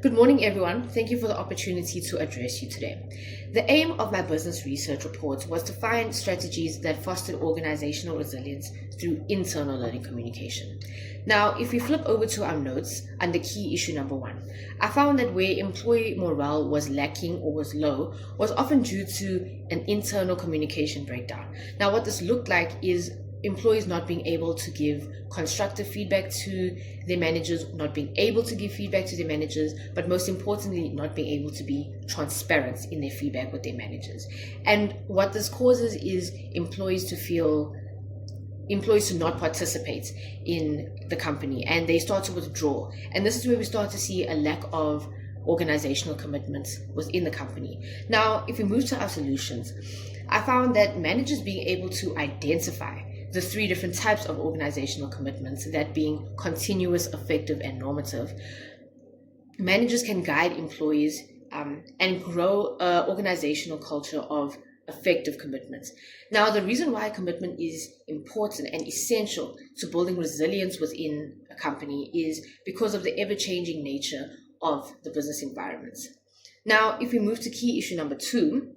Good morning, everyone. Thank you for the opportunity to address you today. The aim of my business research report was to find strategies that fostered organizational resilience through internal learning communication. Now, if we flip over to our notes under key issue number 1, I found that where employee morale was lacking or was low was often due to an internal communication breakdown. Now, what this looked like is employees not being able to give constructive feedback to their managers, not being able to give feedback to their managers, but most importantly, not being able to be transparent in their feedback with their managers. And what this causes is employees to not participate in the company, and they start to withdraw. And this is where we start to see a lack of organizational commitment within the company. Now, if we move to our solutions, I found that managers being able to identify the 3 different types of organizational commitments, that being continuous, effective, and normative, managers can guide employees and grow an organizational culture of effective commitments. Now, the reason why commitment is important and essential to building resilience within a company is because of the ever-changing nature of the business environments. Now, if we move to key issue number 2,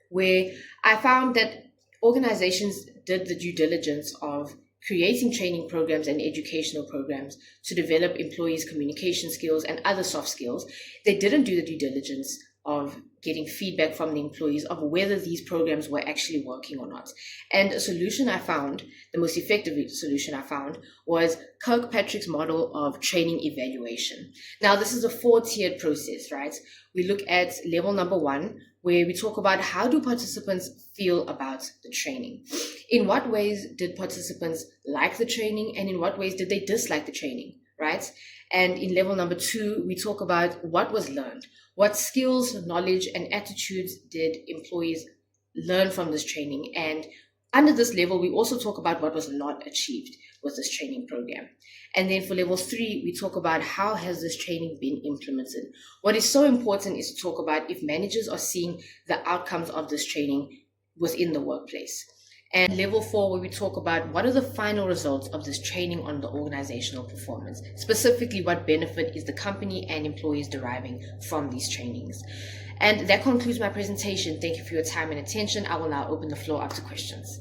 where I found that organizations did the due diligence of creating training programs and educational programs to develop employees' communication skills and other soft skills. They didn't do the due diligence of getting feedback from the employees of whether these programs were actually working or not. And a solution I found, the most effective solution I found, was Kirkpatrick's model of training evaluation. Now, this is a 4-tiered process, right? We look at level number 1, where we talk about how do participants feel about the training. In what ways did participants like the training, and in what ways did they dislike the training, right? And in level number 2, we talk about what was learned. What skills, knowledge, and attitudes did employees learn from this training? And under this level, we also talk about what was not achieved with this training program. And then for level 3, we talk about how has this training been implemented. What is so important is to talk about if managers are seeing the outcomes of this training within the workplace. And level 4, where we talk about what are the final results of this training on the organizational performance, specifically what benefit is the company and employees deriving from these trainings. And that concludes my presentation. Thank you for your time and attention. I will now open the floor up to questions.